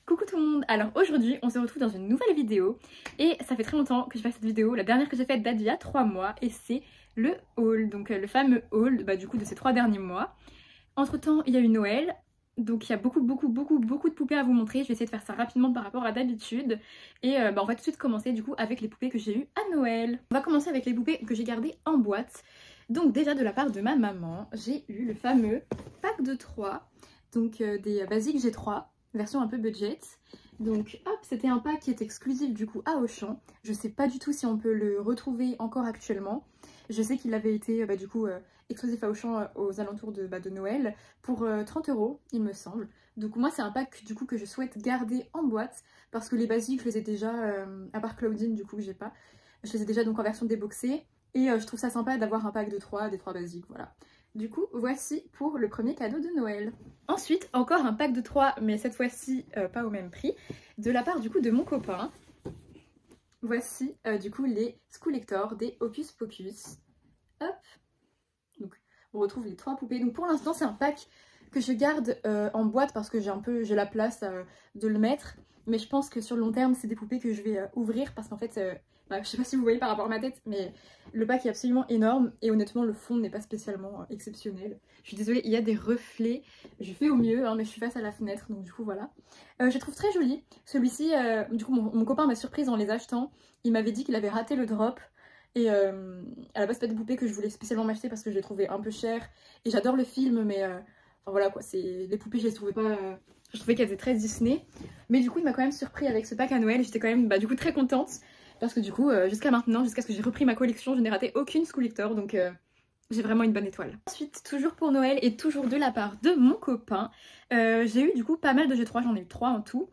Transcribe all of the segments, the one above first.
Coucou tout le monde. Alors aujourd'hui on se retrouve dans une nouvelle vidéo et ça fait très longtemps que je fais cette vidéo. La dernière que j'ai faite date d'il y a 3 mois et c'est le haul, donc le fameux haul du coup de ces 3 derniers mois. Entre temps il y a eu Noël, donc il y a beaucoup de poupées à vous montrer. Je vais essayer de faire ça rapidement par rapport à d'habitude et on va tout de suite commencer du coup avec les poupées que j'ai eues à Noël. On va commencer avec les poupées que j'ai gardées en boîte. Donc déjà de la part de ma maman j'ai eu le fameux pack de 3, donc des basiques G3 version un peu budget. Donc hop, c'était un pack qui est exclusif du coup à Auchan. Je sais pas du tout si on peut le retrouver encore actuellement. Je sais qu'il avait été du coup exclusif à Auchan aux alentours de Noël pour 30 € il me semble. Donc moi c'est un pack du coup que je souhaite garder en boîte parce que les basiques je les ai déjà, à part Claudine du coup que j'ai pas, je les ai déjà donc en version déboxée et je trouve ça sympa d'avoir un pack de 3, des 3 basiques, voilà. Du coup, voici pour le premier cadeau de Noël. Ensuite, encore un pack de 3, mais cette fois-ci pas au même prix, de la part du coup de mon copain. Voici du coup les Skoolector des Hocus Pocus. Hop. Donc on retrouve les 3 poupées. Donc pour l'instant c'est un pack que je garde en boîte parce que j'ai la place de le mettre. Mais je pense que sur le long terme c'est des poupées que je vais ouvrir parce qu'en fait... je sais pas si vous voyez par rapport à ma tête, mais le pack est absolument énorme et honnêtement le fond n'est pas spécialement exceptionnel. Je suis désolée, il y a des reflets, je fais au mieux, hein, mais je suis face à la fenêtre, donc du coup voilà. Je le trouve très joli. Celui-ci, du coup mon copain m'a surprise en les achetant. Il m'avait dit qu'il avait raté le drop et à la base c'est pas des poupées que je voulais spécialement m'acheter parce que je les trouvais un peu chères et j'adore le film, mais enfin voilà quoi, les poupées je les trouvais pas... je trouvais qu'elles étaient très Disney, mais du coup il m'a quand même surpris avec ce pack à Noël. J'étais quand même du coup très contente. Parce que du coup, jusqu'à maintenant, jusqu'à ce que j'ai repris ma collection, je n'ai raté aucune Skoolector, donc j'ai vraiment une bonne étoile. Ensuite, toujours pour Noël et toujours de la part de mon copain, j'ai eu du coup pas mal de G3, j'en ai eu 3 en tout.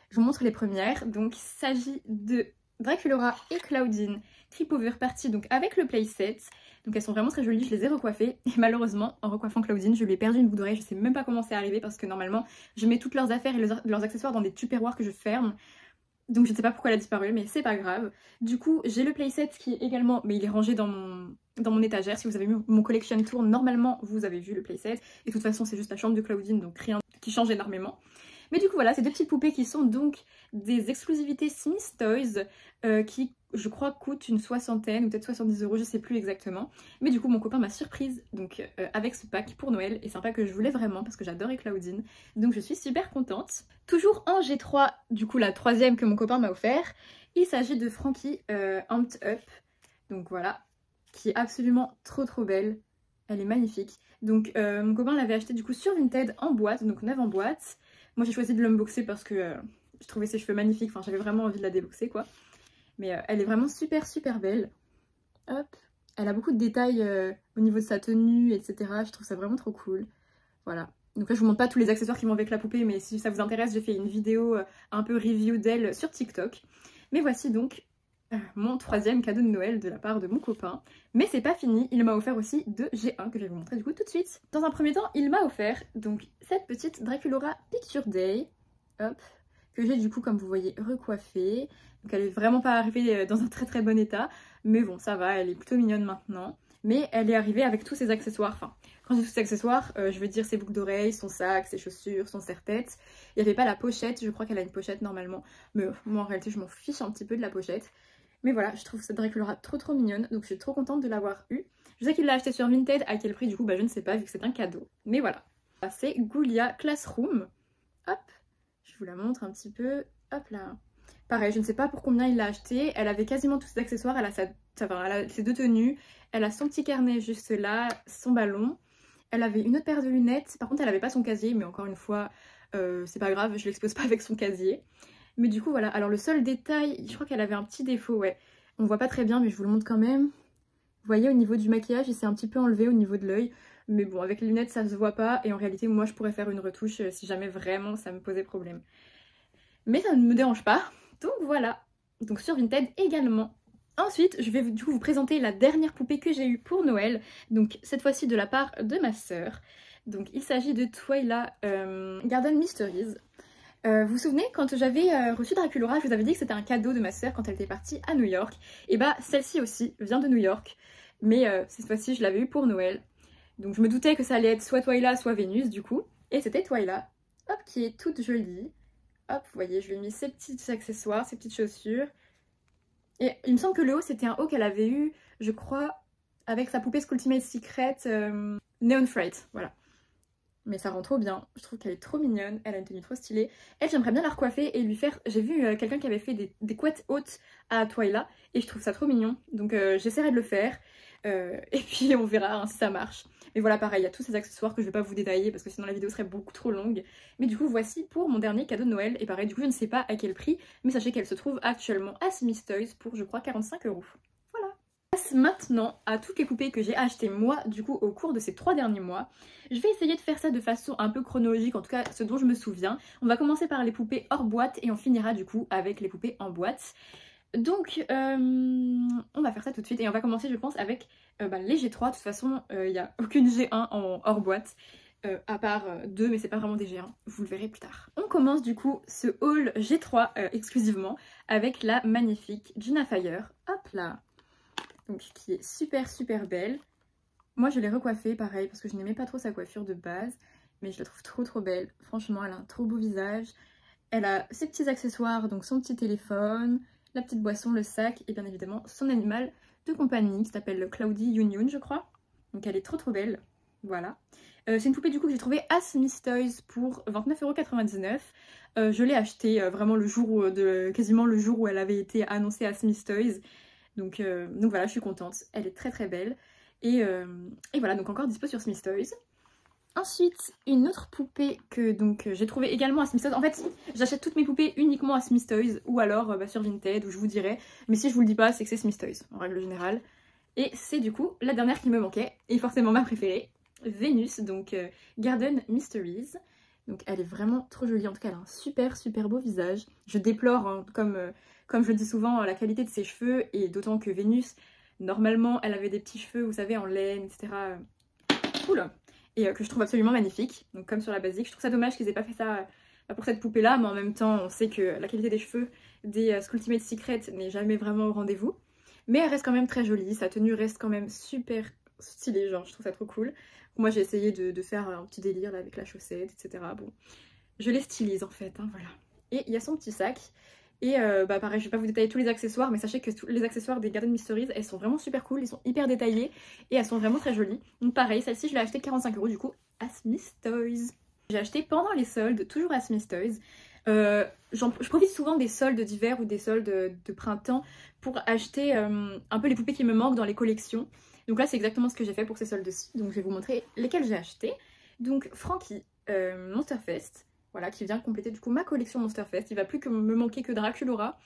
Je vous montre les premières. Donc il s'agit de Draculaura et Claudine Tripover Party, donc avec le playset. Donc elles sont vraiment très jolies, je les ai recoiffées. Et malheureusement, en recoiffant Claudine, je lui ai perdu une boucle d'oreille. Je sais même pas comment c'est arrivé parce que normalement, je mets toutes leurs affaires et leurs accessoires dans des tupperwares que je ferme. Donc je ne sais pas pourquoi elle a disparu, mais c'est pas grave. Du coup, j'ai le playset qui est également... mais il est rangé dans mon étagère. Si vous avez vu mon collection tour, normalement vous avez vu le playset. Et de toute façon, c'est juste la chambre de Claudine, donc rien qui change énormément. Mais du coup voilà, ces 2 petites poupées qui sont donc des exclusivités Smith Toys qui je crois coûtent une 60aine ou peut-être 70 €, je sais plus exactement. Mais du coup mon copain m'a surprise donc avec ce pack pour Noël et c'est un pack que je voulais vraiment parce que j'adorais Claudine. Donc je suis super contente. Toujours en G3, du coup la 3e que mon copain m'a offert. Il s'agit de Frankie Amped Up. Donc voilà, qui est absolument trop belle. Elle est magnifique. Donc mon copain l'avait acheté du coup sur Vinted en boîte, donc 9 en boîte. Moi j'ai choisi de l'unboxer parce que je trouvais ses cheveux magnifiques, enfin j'avais vraiment envie de la déboxer quoi. Mais elle est vraiment super belle. Hop, elle a beaucoup de détails au niveau de sa tenue, etc. Je trouve ça vraiment trop cool. Voilà. Donc là je vous montre pas tous les accessoires qui vont avec la poupée, mais si ça vous intéresse j'ai fait une vidéo un peu review d'elle sur TikTok. Mais voici donc mon 3e cadeau de Noël de la part de mon copain. Mais c'est pas fini, il m'a offert aussi 2 G1 que je vais vous montrer du coup tout de suite. Dans un premier temps, il m'a offert donc cette petite Draculaura Picture Day, hop, que j'ai du coup comme vous voyez recoiffée. Donc elle est vraiment pas arrivée dans un très bon état, mais bon ça va, elle est plutôt mignonne maintenant. Mais elle est arrivée avec tous ses accessoires, enfin quand je dis tous ses accessoires, je veux dire ses boucles d'oreilles, son sac, ses chaussures, son serre-tête. Il n'y avait pas la pochette, je crois qu'elle a une pochette normalement, mais moi en réalité je m'en fiche un petit peu de la pochette. Mais voilà, je trouve cette Draculaura trop mignonne, donc je suis trop contente de l'avoir eue. Je sais qu'il l'a acheté sur Vinted, à quel prix du coup, je ne sais pas vu que c'est un cadeau. Mais voilà. C'est Ghoulia Classroom. Hop, je vous la montre un petit peu. Hop là. Pareil, je ne sais pas pour combien il l'a acheté. Elle avait quasiment tous ses accessoires, elle a ses 2 tenues. Elle a son petit carnet juste là, son ballon. Elle avait une autre paire de lunettes. Par contre, elle avait pas son casier, mais encore une fois, c'est pas grave, je l'expose pas avec son casier. Mais du coup voilà, alors le seul détail, je crois qu'elle avait un petit défaut, ouais. On voit pas très bien mais je vous le montre quand même. Vous voyez au niveau du maquillage, il s'est un petit peu enlevé au niveau de l'œil. Mais bon, avec les lunettes ça se voit pas et en réalité moi je pourrais faire une retouche si jamais vraiment ça me posait problème. Mais ça ne me dérange pas, donc voilà. Donc sur Vinted également. Ensuite, je vais du coup vous présenter la dernière poupée que j'ai eue pour Noël. Donc cette fois-ci de la part de ma sœur. Donc il s'agit de Twyla Garden Mysteries. Vous vous souvenez quand j'avais reçu Draculaura, je vous avais dit que c'était un cadeau de ma sœur quand elle était partie à New York. Et bah celle-ci aussi vient de New York, mais cette fois-ci je l'avais eue pour Noël. Donc je me doutais que ça allait être soit Twyla soit Vénus du coup, et c'était Twyla, hop, qui est toute jolie, hop, vous voyez, je lui ai mis ses petits accessoires, ses petites chaussures. Et il me semble que le haut, c'était un haut qu'elle avait eu, je crois, avec sa poupée Skulltimate Secret Neon Fright, voilà. Mais ça rend trop bien, je trouve qu'elle est trop mignonne, elle a une tenue trop stylée. Elle, j'aimerais bien la recoiffer et lui faire... J'ai vu quelqu'un qui avait fait des couettes hautes à Twyla et je trouve ça trop mignon. Donc j'essaierai de le faire et puis on verra hein, si ça marche. Mais voilà, pareil, il y a tous ces accessoires que je vais pas vous détailler parce que sinon la vidéo serait beaucoup trop longue. Mais du coup, voici pour mon dernier cadeau de Noël. Et pareil, du coup, je ne sais pas à quel prix, mais sachez qu'elle se trouve actuellement à Smith Toys pour, je crois, 45 €. Voilà. Maintenant à toutes les poupées que j'ai achetées moi du coup au cours de ces 3 derniers mois. Je vais essayer de faire ça de façon un peu chronologique, en tout cas ce dont je me souviens. On va commencer par les poupées hors boîte et on finira du coup avec les poupées en boîte. Donc on va faire ça tout de suite et on va commencer je pense avec les G3. De toute façon il n'y a aucune G1 en hors boîte. À part 2 mais c'est pas vraiment des G1, vous le verrez plus tard. On commence du coup ce haul G3 exclusivement avec la magnifique Gina Fire, hop là, donc qui est super belle. Moi je l'ai recoiffée pareil parce que je n'aimais pas trop sa coiffure de base, mais je la trouve trop belle. Franchement elle a un trop beau visage, elle a ses petits accessoires, donc son petit téléphone, la petite boisson, le sac et bien évidemment son animal de compagnie qui s'appelle Cloudy Union je crois. Donc elle est trop belle, voilà. C'est une poupée du coup que j'ai trouvée à Smith Toys pour 29,99 €. Je l'ai achetée vraiment le jour quasiment le jour où elle avait été annoncée à Smith Toys. Donc voilà, je suis contente. Elle est très belle. Et voilà, donc encore dispo sur Smith Toys. Ensuite, une autre poupée que j'ai trouvée également à Smith Toys. En fait, j'achète toutes mes poupées uniquement à Smith Toys ou alors sur Vinted où je vous dirai. Mais si je vous le dis pas, c'est que c'est Smith Toys en règle générale. Et c'est du coup la dernière qui me manquait et forcément ma préférée. Vénus, donc Garden Mysteries. Donc elle est vraiment trop jolie, en tout cas elle a un super beau visage. Je déplore, hein, comme je le dis souvent, la qualité de ses cheveux, et d'autant que Vénus, normalement elle avait des petits cheveux, vous savez, en laine, etc. Cool. Et que je trouve absolument magnifique, donc comme sur la basique. Je trouve ça dommage qu'ils aient pas fait ça pour cette poupée là, mais en même temps on sait que la qualité des cheveux des Skulltimate Secret n'est jamais vraiment au rendez-vous. Mais elle reste quand même très jolie, sa tenue reste quand même super stylée, genre je trouve ça trop cool. Moi j'ai essayé de faire un petit délire là, avec la chaussette, etc. Bon, je les stylise en fait, hein, voilà. Et il y a son petit sac. Et pareil, je vais pas vous détailler tous les accessoires, mais sachez que tous les accessoires des Garden Mysteries, elles sont vraiment super cool, ils sont hyper détaillés et elles sont vraiment très jolies. Donc pareil, celle-ci je l'ai achetée 45 € du coup à Smith Toys. J'ai acheté pendant les soldes, toujours à Smith Toys. Je profite souvent des soldes d'hiver ou des soldes de printemps pour acheter un peu les poupées qui me manquent dans les collections. Donc là c'est exactement ce que j'ai fait pour ces soldes-ci, donc je vais vous montrer lesquels j'ai acheté. Donc Frankie, Monsterfest, voilà, qui vient compléter du coup ma collection Monsterfest. Il va plus que me manquer que Draculaura,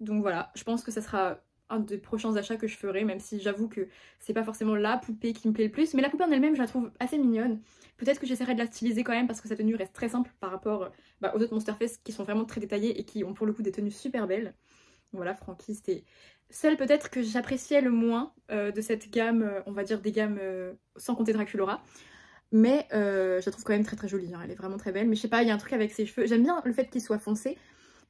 donc voilà, je pense que ça sera un des prochains achats que je ferai, même si j'avoue que c'est pas forcément la poupée qui me plaît le plus, mais la poupée en elle-même je la trouve assez mignonne. Peut-être que j'essaierai de la styliser quand même parce que sa tenue reste très simple par rapport aux autres Monsterfest qui sont vraiment très détaillées et qui ont pour le coup des tenues super belles. Voilà, Frankie, c'était celle peut-être que j'appréciais le moins de cette gamme, on va dire des gammes sans compter Draculaura. Mais je la trouve quand même très jolie, hein. Elle est vraiment très belle. Mais je sais pas, il y a un truc avec ses cheveux. J'aime bien le fait qu'ils soient foncés.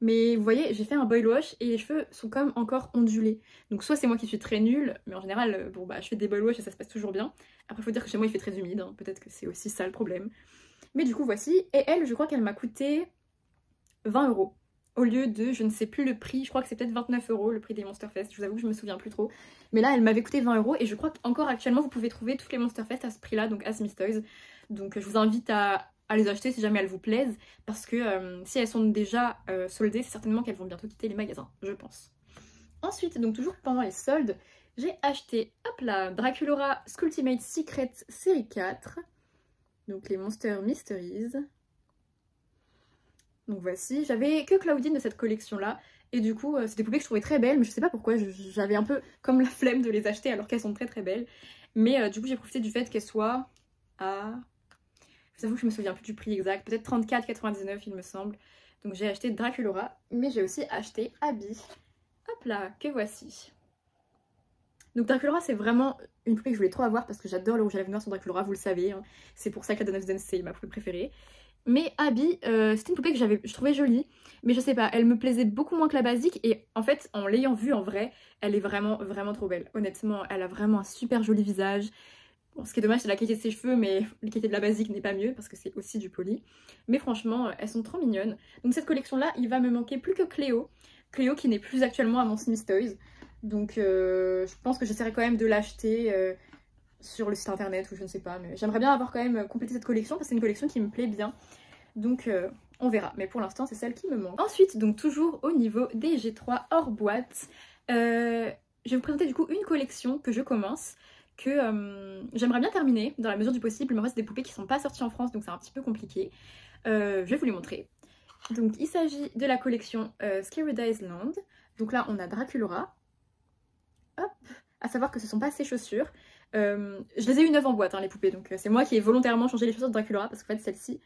Mais vous voyez, j'ai fait un boil wash et les cheveux sont comme encore ondulés. Donc soit c'est moi qui suis très nulle, mais en général, bon bah je fais des boil wash et ça se passe toujours bien. Après faut dire que chez moi il fait très humide, hein. Peut-être que c'est aussi ça le problème. Mais du coup voici, et elle je crois qu'elle m'a coûté 20 € au lieu de, je ne sais plus le prix, je crois que c'est peut-être 29 € le prix des Monsterfest, je vous avoue que je me souviens plus trop. Mais là elle m'avait coûté 20 € et je crois qu'encore actuellement vous pouvez trouver toutes les Monsterfest à ce prix là, donc à Smith Toys. Donc je vous invite à les acheter si jamais elles vous plaisent, parce que si elles sont déjà soldées, c'est certainement qu'elles vont bientôt quitter les magasins, je pense. Ensuite, donc toujours pendant les soldes, j'ai acheté, hop là, Draculaura Skulltimate Secret série 4, donc les Monster Mysteries. Donc voici, j'avais que Claudine de cette collection là, et du coup c'est des poupées que je trouvais très belles, mais je sais pas pourquoi, j'avais un peu comme la flemme de les acheter alors qu'elles sont très belles. Mais du coup j'ai profité du fait qu'elles soient à... Je vous avoue que je me souviens plus du prix exact, peut-être 34,99 il me semble. Donc j'ai acheté Draculaura, mais j'ai aussi acheté Abby. Hop là, que voici. Donc Draculaura c'est vraiment une poupée que je voulais trop avoir parce que j'adore le rouge à lèvres noir sur Draculaura, vous le savez, hein. C'est pour ça que la Dawn of Dance c'est ma poupée préférée. Mais Abby, c'était une poupée que je trouvais jolie, mais je sais pas, elle me plaisait beaucoup moins que la basique, et en fait, en l'ayant vue en vrai, elle est vraiment trop belle. Honnêtement, elle a vraiment un super joli visage. Bon, ce qui est dommage, c'est la qualité de ses cheveux, mais la qualité de la basique n'est pas mieux parce que c'est aussi du poly. Mais franchement, elles sont trop mignonnes. Donc cette collection-là, il va me manquer plus que Cléo. Cléo qui n'est plus actuellement à mon Smith Toys. Donc je pense que j'essaierai quand même de l'acheter sur le site internet ou je ne sais pas. Mais j'aimerais bien avoir quand même complété cette collection parce que c'est une collection qui me plaît bien. Donc on verra. Mais pour l'instant, c'est celle qui me manque. Ensuite, donc toujours au niveau des G3 hors boîte, je vais vous présenter du coup une collection que je commence. Que j'aimerais bien terminer dans la mesure du possible, mais en fait c'est des poupées qui sont pas sorties en France donc c'est un petit peu compliqué. Je vais vous les montrer. Donc il s'agit de la collection Scary Days Land. Donc là on a Draculaura. Hop, à savoir que ce sont pas ses chaussures. Je les ai eu neuves en boîte hein, les poupées, donc c'est moi qui ai volontairement changé les chaussures de Draculaura parce qu'en fait celles-ci,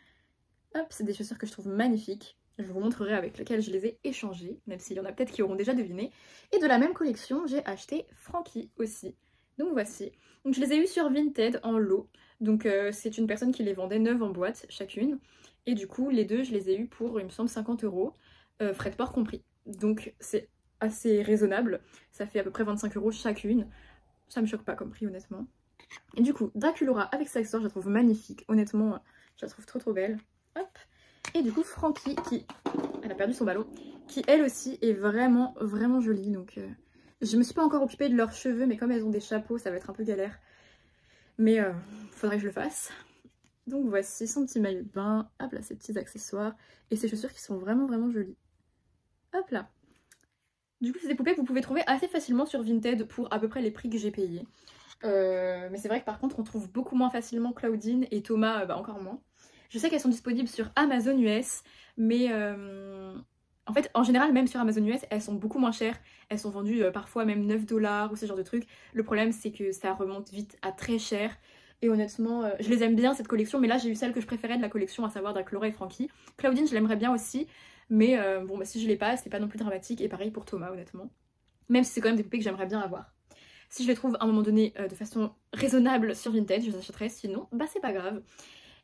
hop, c'est des chaussures que je trouve magnifiques. Je vous montrerai avec lesquelles je les ai échangées, même s'il y en a peut-être qui auront déjà deviné. Et de la même collection j'ai acheté Frankie aussi. Donc voici. Donc je les ai eu sur Vinted en lot. Donc c'est une personne qui les vendait neuves en boîte chacune. Et du coup les deux je les ai eu pour il me semble 50 €, frais de port compris. Donc c'est assez raisonnable. Ça fait à peu près 25 € chacune. Ça me choque pas comme prix honnêtement. Et du coup Draculaura avec sa accessoire je la trouve magnifique. Honnêtement je la trouve trop belle. Hop. Et du coup Frankie qui... Elle a perdu son ballon. Qui elle aussi est vraiment jolie. Donc... Je me suis pas encore occupée de leurs cheveux, mais comme elles ont des chapeaux, ça va être un peu galère. Mais faudrait que je le fasse. Donc voici son petit maillot de bain. Hop là, ses petits accessoires. Et ses chaussures qui sont vraiment jolies. Hop là. Du coup, c'est des poupées que vous pouvez trouver assez facilement sur Vinted pour à peu près les prix que j'ai payés. Mais c'est vrai que par contre, on trouve beaucoup moins facilement Claudine et Thomas, encore moins. Je sais qu'elles sont disponibles sur Amazon US, mais... En fait, en général, même sur Amazon US, elles sont beaucoup moins chères. Elles sont vendues parfois même 9 $ ou ce genre de trucs. Le problème, c'est que ça remonte vite à très cher. Et honnêtement, je les aime bien cette collection, mais là, j'ai eu celle que je préférais de la collection, à savoir Draculaura et Frankie. Claudine, je l'aimerais bien aussi, mais bon, si je l'ai pas, c'est pas non plus dramatique. Et pareil pour Thomas, honnêtement. Même si c'est quand même des poupées que j'aimerais bien avoir. Si je les trouve à un moment donné de façon raisonnable sur Vinted, je les achèterai. Sinon, c'est pas grave.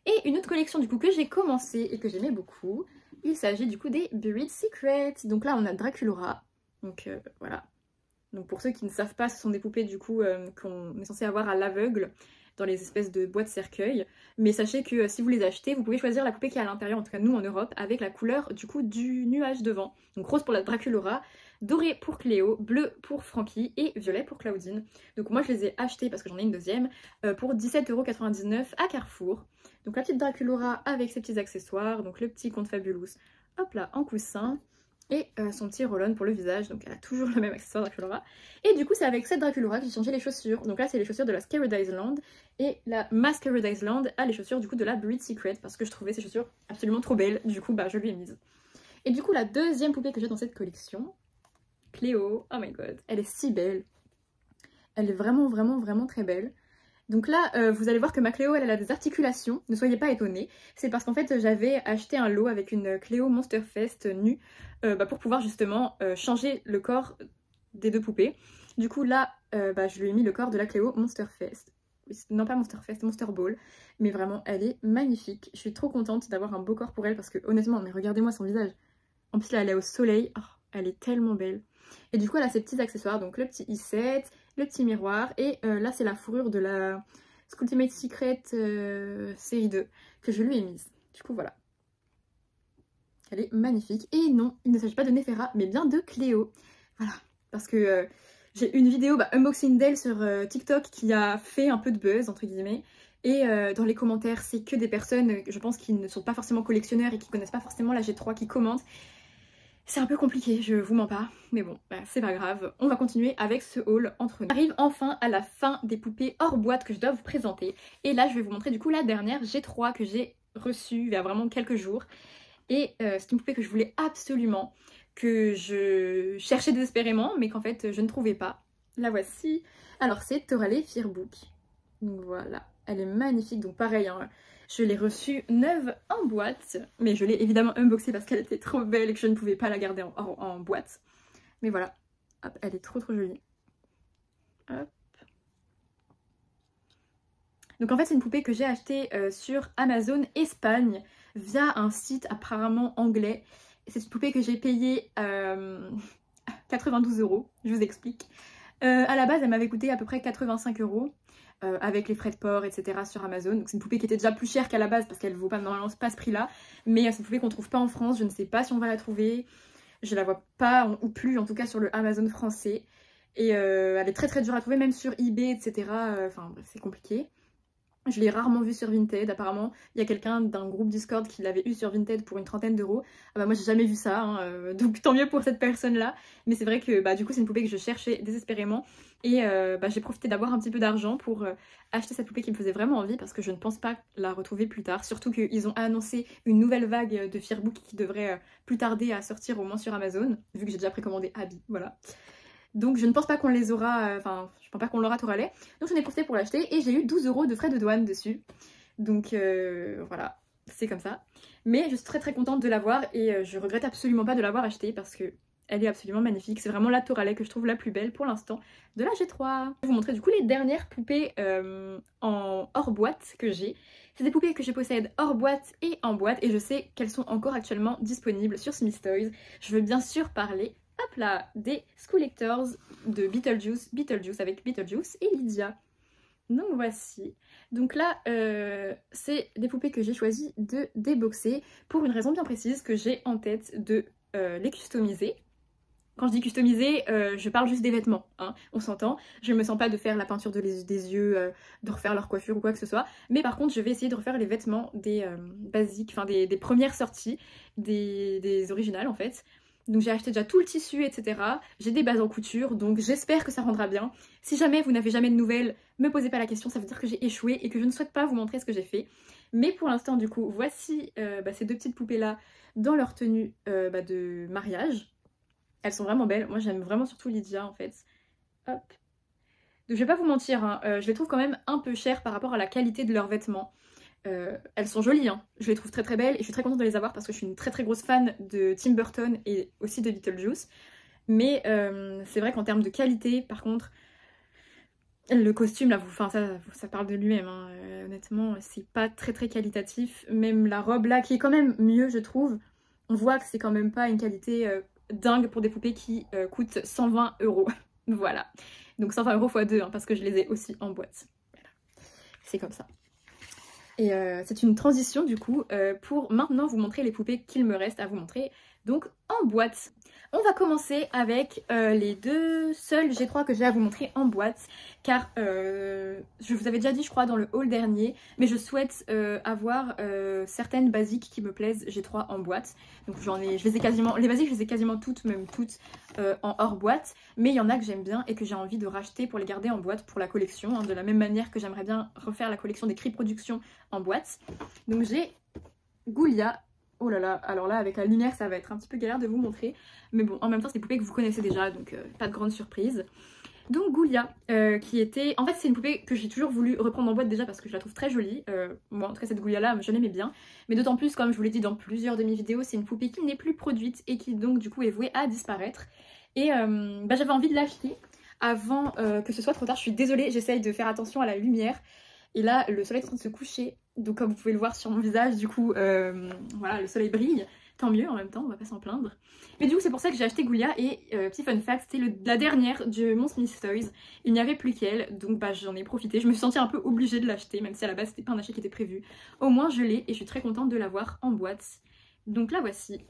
Et une autre collection du coup que j'ai commencé et que j'aimais beaucoup, il s'agit du coup des Buried Secrets. Donc là on a Draculaura, donc voilà. Donc pour ceux qui ne savent pas, ce sont des poupées du coup qu'on est censé avoir à l'aveugle dans les espèces de boîtes cercueils. Mais sachez que si vous les achetez, vous pouvez choisir la poupée qui est à l'intérieur, en tout cas nous en Europe, avec la couleur du coup du nuage devant. Donc rose pour la Draculaura, doré pour Cléo, bleu pour Frankie et violet pour Claudine. Donc moi je les ai achetés parce que j'en ai une deuxième pour 17,99 € à Carrefour. Donc la petite Draculaura avec ses petits accessoires, donc le petit Conte Fabulous, hop là, en coussin, et son petit roll-on pour le visage, donc elle a toujours le même accessoire Draculaura. Et du coup c'est avec cette Draculaura que j'ai changé les chaussures. Donc là c'est les chaussures de la Scary Days Land, et la Scary Days Land a les chaussures du coup de la Buried Secret, parce que je trouvais ces chaussures absolument trop belles, du coup je lui ai mise. Et du coup la deuxième poupée que j'ai dans cette collection, Cléo, oh my god, elle est si belle. Elle est vraiment très belle. Donc là, vous allez voir que ma Cléo, elle a des articulations, ne soyez pas étonnés. C'est parce qu'en fait, j'avais acheté un lot avec une Cléo Monsterfest nue pour pouvoir justement changer le corps des deux poupées. Du coup là, je lui ai mis le corps de la Cléo Monsterfest. Non pas Monsterfest, Monster Ball. Mais vraiment, elle est magnifique. Je suis trop contente d'avoir un beau corps pour elle parce que honnêtement, mais regardez-moi son visage. En plus là, elle est au soleil. Oh, elle est tellement belle. Et du coup, elle a ses petits accessoires, donc le petit i7, le petit miroir, et là c'est la fourrure de la Ultimate Secret série 2 que je lui ai mise. Du coup voilà. Elle est magnifique. Et non, il ne s'agit pas de Nefera, mais bien de Cléo. Voilà, parce que j'ai une vidéo unboxing d'elle sur TikTok qui a fait un peu de buzz, entre guillemets. Et dans les commentaires, c'est que des personnes, je pense, qui ne sont pas forcément collectionneurs et qui connaissent pas forcément la G3 qui commentent. C'est un peu compliqué, je vous mens pas, mais bon, c'est pas grave. On va continuer avec ce haul entre nous. On arrive enfin à la fin des poupées hors boîte que je dois vous présenter. Et là, je vais vous montrer du coup la dernière G3 que j'ai reçue il y a vraiment quelques jours. Et c'est une poupée que je voulais absolument, que je cherchais désespérément, mais qu'en fait je ne trouvais pas. La voici. Alors c'est Torale Firbook. Donc voilà, elle est magnifique, donc pareil, hein. Je l'ai reçue neuve en boîte, mais je l'ai évidemment unboxée parce qu'elle était trop belle et que je ne pouvais pas la garder en boîte. Mais voilà, hop, elle est trop jolie. Hop. Donc en fait c'est une poupée que j'ai achetée sur Amazon Espagne via un site apparemment anglais. C'est une poupée que j'ai payée 92 €, je vous explique. À la base elle m'avait coûté à peu près 85 €. avec les frais de port, etc. sur Amazon. Donc c'est une poupée qui était déjà plus chère qu'à la base parce qu'elle vaut pas normalement pas ce prix-là. Mais c'est une poupée qu'on trouve pas en France, je ne sais pas si on va la trouver. Je la vois pas, ou plus en tout cas sur le Amazon français. Et elle est très très dure à trouver, même sur eBay, etc. Enfin bref, c'est compliqué. Je l'ai rarement vue sur Vinted, apparemment il y a quelqu'un d'un groupe Discord qui l'avait eu sur Vinted pour une trentaine d'euros. Ah bah moi j'ai jamais vu ça, hein, donc tant mieux pour cette personne là. Mais c'est vrai que bah, du coup c'est une poupée que je cherchais désespérément. Et bah, j'ai profité d'avoir un petit peu d'argent pour acheter cette poupée qui me faisait vraiment envie parce que je ne pense pas la retrouver plus tard. Surtout qu'ils ont annoncé une nouvelle vague de Fearbook qui devrait plus tarder à sortir au moins sur Amazon, vu que j'ai déjà précommandé Abby, voilà. Donc je ne pense pas qu'on les aura, enfin je pense pas qu'on l'aura Toralay. Donc j'en ai profité pour l'acheter et j'ai eu 12 € de frais de douane dessus. Donc voilà, c'est comme ça. Mais je suis très très contente de l'avoir et je regrette absolument pas de l'avoir achetée parce que elle est absolument magnifique. C'est vraiment la Toralay que je trouve la plus belle pour l'instant de la G3. Je vais vous montrer du coup les dernières poupées en hors boîte que j'ai. C'est des poupées que je possède hors boîte et en boîte et je sais qu'elles sont encore actuellement disponibles sur Smith Toys. Je veux bien sûr parler, hop là, des Schoolectors de Beetlejuice avec Beetlejuice et Lydia. Donc voici. Donc là, c'est des poupées que j'ai choisi de déboxer pour une raison bien précise que j'ai en tête de les customiser. Quand je dis customiser, je parle juste des vêtements, hein, on s'entend. Je ne me sens pas de faire la peinture des yeux, de refaire leur coiffure ou quoi que ce soit. Mais par contre, je vais essayer de refaire les vêtements des basiques, enfin des premières sorties, des originales en fait. Donc j'ai acheté déjà tout le tissu, etc. J'ai des bases en couture, donc j'espère que ça rendra bien. Si jamais vous n'avez jamais de nouvelles, me posez pas la question, ça veut dire que j'ai échoué et que je ne souhaite pas vous montrer ce que j'ai fait. Mais pour l'instant, du coup, voici ces deux petites poupées-là dans leur tenue de mariage. Elles sont vraiment belles, moi j'aime vraiment surtout Lydia en fait. Hop. Donc je vais pas vous mentir, hein, je les trouve quand même un peu chères par rapport à la qualité de leurs vêtements. Elles sont jolies, hein. Je les trouve très très belles et je suis très contente de les avoir parce que je suis une très très grosse fan de Tim Burton et aussi de Beetlejuice. Mais c'est vrai qu'en termes de qualité, par contre, le costume là, ça parle de lui-même, hein. Honnêtement, c'est pas très très qualitatif. Même la robe là, qui est quand même mieux, je trouve, on voit que c'est quand même pas une qualité dingue pour des poupées qui coûtent 120 €. Voilà. Donc 120 € x 2, hein, parce que je les ai aussi en boîte. Voilà. C'est comme ça. Et c'est une transition du coup pour maintenant vous montrer les poupées qu'il me reste à vous montrer donc en boîte. On va commencer avec les deux seuls G3 que j'ai à vous montrer en boîte car je vous avais déjà dit je crois dans le haul dernier, mais je souhaite avoir certaines basiques qui me plaisent G3 en boîte. Donc je les ai quasiment, les basiques je les ai quasiment toutes, même toutes en hors boîte, mais il y en a que j'aime bien et que j'ai envie de racheter pour les garder en boîte pour la collection, hein, de la même manière que j'aimerais bien refaire la collection des Cris Productions en boîte. Donc j'ai Ghoulia. Oh là là, alors là avec la lumière ça va être un petit peu galère de vous montrer, mais bon en même temps c'est des poupées que vous connaissez déjà donc pas de grande surprise. Donc Ghoulia qui était, en fait c'est une poupée que j'ai toujours voulu reprendre en boîte déjà parce que je la trouve très jolie, moi en tout cas cette Ghoulia là je l'aimais bien, mais d'autant plus comme je vous l'ai dit dans plusieurs de mes vidéos c'est une poupée qui n'est plus produite et qui donc du coup est vouée à disparaître et j'avais envie de l'acheter avant que ce soit trop tard. Je suis désolée, j'essaye de faire attention à la lumière. Et là, le soleil est en train de se coucher, donc comme vous pouvez le voir sur mon visage, du coup, voilà, le soleil brille, tant mieux en même temps, on va pas s'en plaindre. Mais du coup, c'est pour ça que j'ai acheté Ghoulia, et petit fun fact, c'était la dernière de mon Smith Toys, il n'y avait plus qu'elle, donc bah j'en ai profité, je me suis sentie un peu obligée de l'acheter, même si à la base c'était pas un achat qui était prévu. Au moins je l'ai, et je suis très contente de l'avoir en boîte. Donc la voici.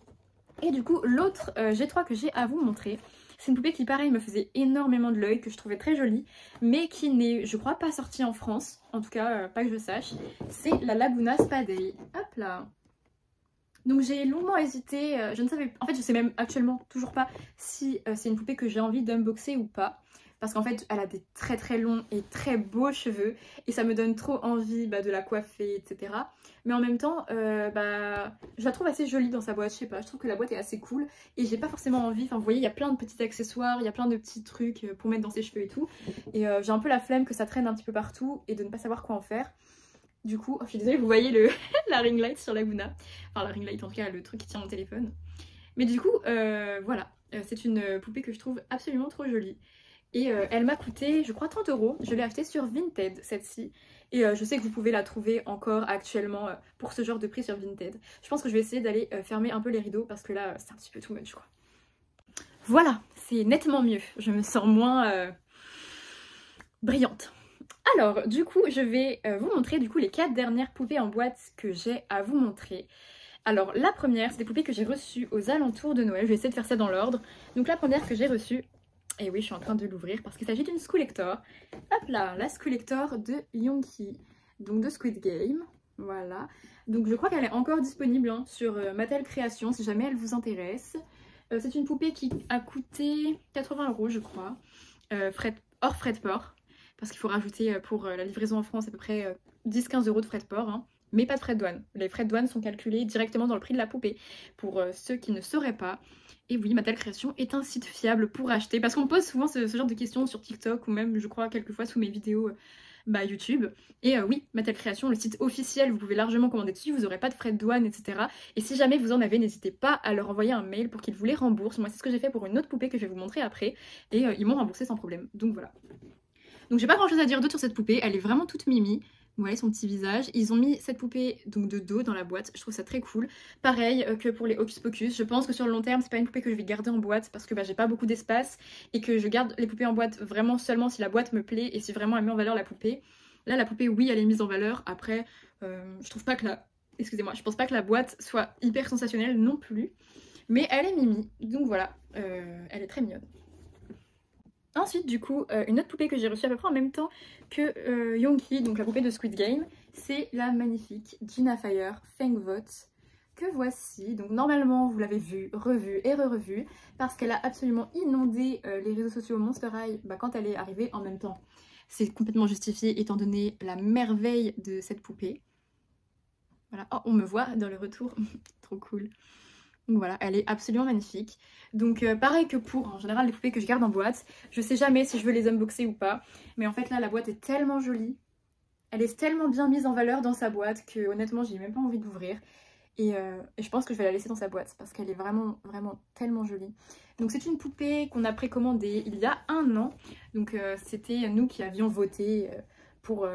Et du coup, l'autre G3 que j'ai à vous montrer, c'est une poupée qui pareil me faisait énormément de l'œil, que je trouvais très jolie, mais qui n'est je crois pas sortie en France, en tout cas pas que je sache. C'est la Laguna Spadei. Hop là. Donc j'ai longuement hésité, je ne savais, en fait je sais même actuellement toujours pas si c'est une poupée que j'ai envie d'unboxer ou pas. Parce qu'en fait elle a des très très longs et très beaux cheveux et ça me donne trop envie de la coiffer, etc. Mais en même temps, je la trouve assez jolie dans sa boîte, je sais pas, je trouve que la boîte est assez cool et j'ai pas forcément envie, enfin vous voyez il y a plein de petits accessoires, il y a plein de petits trucs pour mettre dans ses cheveux et tout. Et j'ai un peu la flemme que ça traîne un petit peu partout et de ne pas savoir quoi en faire. Du coup, je suis désolée, vous voyez la ring light sur Laguna, enfin la ring light en tout cas le truc qui tient mon téléphone. Mais du coup, voilà, c'est une poupée que je trouve absolument trop jolie. Et elle m'a coûté, je crois, 30 €. Je l'ai achetée sur Vinted, cette-ci. Et je sais que vous pouvez la trouver encore actuellement pour ce genre de prix sur Vinted. Je pense que je vais essayer d'aller fermer un peu les rideaux parce que là, c'est un petit peu too much, quoi. Voilà, c'est nettement mieux. Je me sens moins brillante. Alors, du coup, je vais vous montrer du coup les 4 dernières poupées en boîte que j'ai à vous montrer. Alors, la première, c'est des poupées que j'ai reçues aux alentours de Noël. Je vais essayer de faire ça dans l'ordre. Donc, la première que j'ai reçue, et oui, je suis en train de l'ouvrir parce qu'il s'agit d'une Squelector. Hop là, la Squelector de Yonki, donc de Squid Game. Voilà. Donc, je crois qu'elle est encore disponible hein, sur Mattel Création si jamais elle vous intéresse. C'est une poupée qui a coûté 80 € je crois, hors frais de port. Parce qu'il faut rajouter pour la livraison en France à peu près 10-15 € de frais de port, hein, mais pas de frais de douane. Les frais de douane sont calculés directement dans le prix de la poupée, pour ceux qui ne sauraient pas. Et oui, Mattel Création est un site fiable pour acheter, parce qu'on me pose souvent ce genre de questions sur TikTok, ou même je crois quelquefois sous mes vidéos YouTube. Et oui, Mattel Création, le site officiel, vous pouvez largement commander dessus, vous n'aurez pas de frais de douane, etc. Et si jamais vous en avez, n'hésitez pas à leur envoyer un mail pour qu'ils vous les remboursent. Moi c'est ce que j'ai fait pour une autre poupée que je vais vous montrer après, et ils m'ont remboursé sans problème, donc voilà. Donc j'ai pas grand chose à dire d'autre sur cette poupée, elle est vraiment toute mimi. Vous voyez son petit visage. Ils ont mis cette poupée donc de dos dans la boîte, je trouve ça très cool. Pareil que pour les Hocus Pocus, je pense que sur le long terme c'est pas une poupée que je vais garder en boîte parce que j'ai pas beaucoup d'espace et que je garde les poupées en boîte vraiment seulement si la boîte me plaît et si vraiment elle met en valeur la poupée. Là la poupée oui elle est mise en valeur, après je trouve pas que excusez-moi, je pense pas que la boîte soit hyper sensationnelle non plus. Mais elle est mimi, donc voilà, elle est très mignonne. Ensuite, du coup, une autre poupée que j'ai reçue à peu près en même temps que Yonki, donc la poupée de Squid Game, c'est la magnifique Gina Fire Fangvot, que voici. Donc normalement, vous l'avez vue, revue et re-revue, parce qu'elle a absolument inondé les réseaux sociaux Monster High quand elle est arrivée en même temps. C'est complètement justifié étant donné la merveille de cette poupée. Voilà, oh, on me voit dans le retour, trop cool. Donc voilà, elle est absolument magnifique. Donc pareil que pour en général les poupées que je garde en boîte, je sais jamais si je veux les unboxer ou pas. Mais en fait là la boîte est tellement jolie, elle est tellement bien mise en valeur dans sa boîte que honnêtement j'ai même pas envie d'ouvrir. Et je pense que je vais la laisser dans sa boîte parce qu'elle est vraiment tellement jolie. Donc c'est une poupée qu'on a précommandée il y a 1 an. Donc c'était nous qui avions voté pour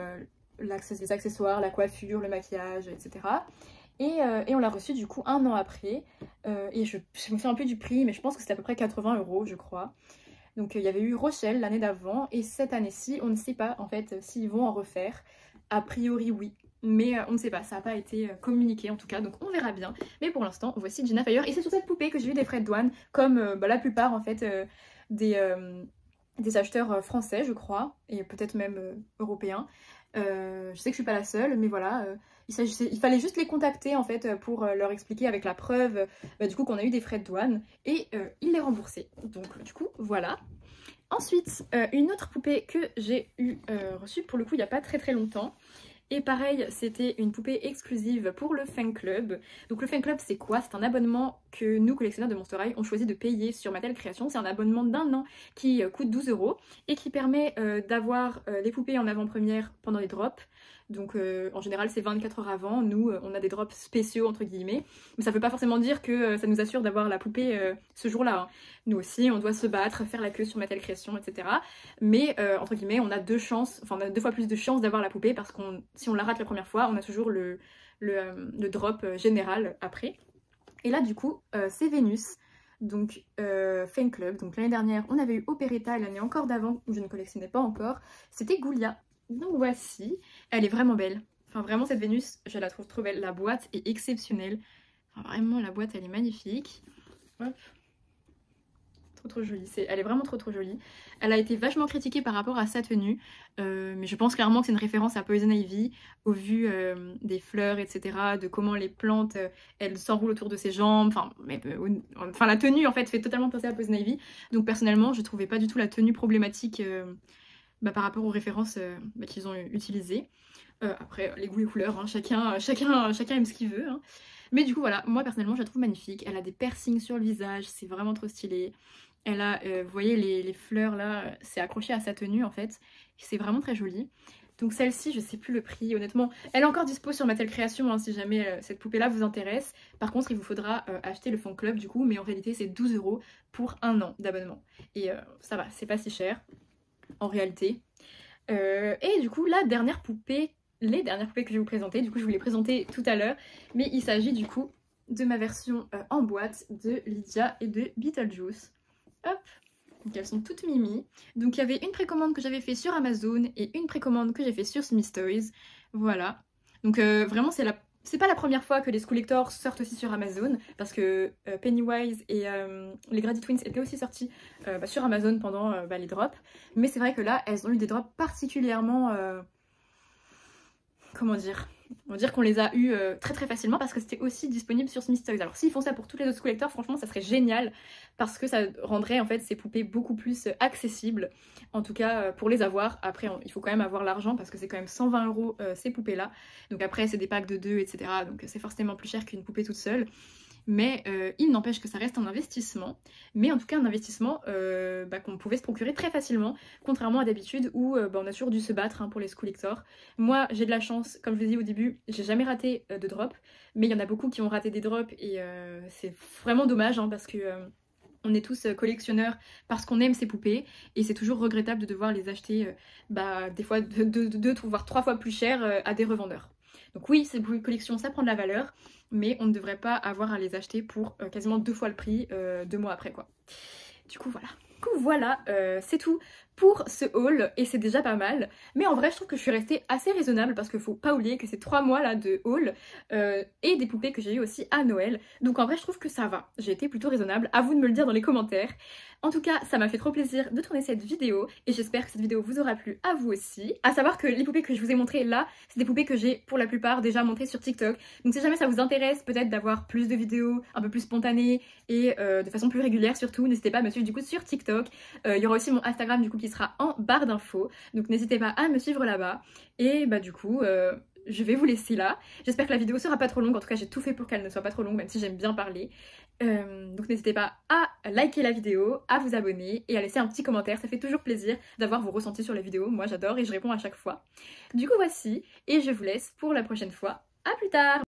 les accessoires, la coiffure, le maquillage, etc. Et on l'a reçue du coup 1 an après. Et je me souviens un peu du prix, mais je pense que c'était à peu près 80 € je crois. Donc il y avait eu Rochelle l'année d'avant, et cette année-ci, on ne sait pas en fait s'ils vont en refaire. A priori oui, mais on ne sait pas, ça n'a pas été communiqué en tout cas, donc on verra bien. Mais pour l'instant, voici Gina Fire, et c'est sur cette poupée que j'ai eu des frais de douane, comme la plupart en fait des acheteurs français je crois, et peut-être même européens. Je sais que je suis pas la seule, mais voilà, il fallait juste les contacter en fait pour leur expliquer avec la preuve du coup qu'on a eu des frais de douane, et ils les remboursaient. Donc du coup voilà. Ensuite, une autre poupée que j'ai reçue pour le coup il n'y a pas très longtemps. Et pareil, c'était une poupée exclusive pour le fan club. Donc le fan club c'est quoi? C'est un abonnement que nous, collectionneurs de Monster High, on choisit de payer sur Mattel Création. C'est un abonnement d'1 an qui coûte 12 € et qui permet d'avoir les poupées en avant-première pendant les drops. Donc en général c'est 24 heures avant, nous on a des drops spéciaux entre guillemets, mais ça veut pas forcément dire que ça nous assure d'avoir la poupée ce jour-là, hein. Nous aussi on doit se battre, faire la queue sur Mattel Création, etc. Mais entre guillemets on a 2 chances, enfin on a 2 fois plus de chances d'avoir la poupée parce que si on la rate la première fois, on a toujours le drop général après. Et là du coup c'est Vénus. Donc Fan Club, donc l'année dernière on avait eu Operetta et l'année encore d'avant où je ne collectionnais pas encore, c'était Ghoulia. Donc voici, elle est vraiment belle. Enfin vraiment cette Vénus, je la trouve trop belle. La boîte est exceptionnelle. Enfin, vraiment la boîte elle est magnifique. Hop. Trop jolie, elle est vraiment trop jolie. Elle a été vachement critiquée par rapport à sa tenue, mais je pense clairement que c'est une référence à Poison Ivy au vu des fleurs, etc., de comment les plantes elles s'enroulent autour de ses jambes, enfin la tenue en fait fait totalement penser à Poison Ivy. Donc personnellement je trouvais pas du tout la tenue problématique par rapport aux références qu'ils ont utilisées. Après les goûts et couleurs, hein, chacun aime ce qu'il veut, hein. Mais du coup voilà, moi personnellement je la trouve magnifique. Elle a des piercings sur le visage, c'est vraiment trop stylé. Elle a, vous voyez les fleurs là, c'est accroché à sa tenue en fait. C'est vraiment très joli. Donc celle-ci, je sais plus le prix, honnêtement. Elle est encore dispo sur Mattel Création, hein, si jamais cette poupée-là vous intéresse. Par contre, il vous faudra acheter le fan club du coup, mais en réalité c'est 12 € pour 1 an d'abonnement. Et ça va, c'est pas si cher en réalité. Et du coup, les dernières poupées que je vais vous présenter, du coup je vous les présentais tout à l'heure, mais il s'agit du coup de ma version en boîte de Lydia et de Beetlejuice. Hop, Donc elles sont toutes mimi. Donc il y avait une précommande que j'avais fait sur Amazon et une précommande que j'ai fait sur Smith Toys. Voilà. Donc vraiment c'est pas la première fois que les School sortent aussi sur Amazon, parce que Pennywise et les Grady Twins étaient aussi sortis sur Amazon pendant les drops. Mais c'est vrai que là, elles ont eu des drops particulièrement... comment dire, on va dire qu'on les a eu très très facilement parce que c'était aussi disponible sur Smith Toys. Alors s'ils font ça pour tous les autres collecteurs, franchement ça serait génial parce que ça rendrait en fait ces poupées beaucoup plus accessibles, en tout cas pour les avoir. Après il faut quand même avoir l'argent parce que c'est quand même 120 € ces poupées là, donc après c'est des packs de 2 etc, donc c'est forcément plus cher qu'une poupée toute seule. Mais il n'empêche que ça reste un investissement, mais en tout cas un investissement qu'on pouvait se procurer très facilement, contrairement à d'habitude où on a toujours dû se battre pour les School-Lectors. Moi j'ai de la chance, comme je vous ai dit au début, j'ai jamais raté de drop, mais il y en a beaucoup qui ont raté des drops et c'est vraiment dommage parce que on est tous collectionneurs parce qu'on aime ces poupées et c'est toujours regrettable de devoir les acheter des fois 2 voire 3 fois plus cher à des revendeurs. Donc oui, ces collections ça prend de la valeur, mais on ne devrait pas avoir à les acheter pour quasiment 2 fois le prix 2 mois après quoi. Du coup voilà, c'est tout pour ce haul et c'est déjà pas mal. Mais en vrai je trouve que je suis restée assez raisonnable parce qu'il faut pas oublier que c'est 3 mois là de haul et des poupées que j'ai eu aussi à Noël. Donc en vrai je trouve que ça va, j'ai été plutôt raisonnable, à vous de me le dire dans les commentaires. En tout cas ça m'a fait trop plaisir de tourner cette vidéo et j'espère que cette vidéo vous aura plu à vous aussi. À savoir que les poupées que je vous ai montrées là, c'est des poupées que j'ai pour la plupart déjà montrées sur TikTok. Donc si jamais ça vous intéresse peut-être d'avoir plus de vidéos un peu plus spontanées et de façon plus régulière surtout, n'hésitez pas à me suivre du coup sur TikTok. Il y aura aussi mon Instagram du coup qui sera en barre d'infos, donc n'hésitez pas à me suivre là-bas. Et du coup je vais vous laisser là. J'espère que la vidéo sera pas trop longue, en tout cas j'ai tout fait pour qu'elle ne soit pas trop longue même si j'aime bien parler. Donc n'hésitez pas à liker la vidéo, à vous abonner et à laisser un petit commentaire, ça fait toujours plaisir d'avoir vos ressentis sur les vidéos, moi j'adore et je réponds à chaque fois. Du coup voici, et je vous laisse pour la prochaine fois. À plus tard!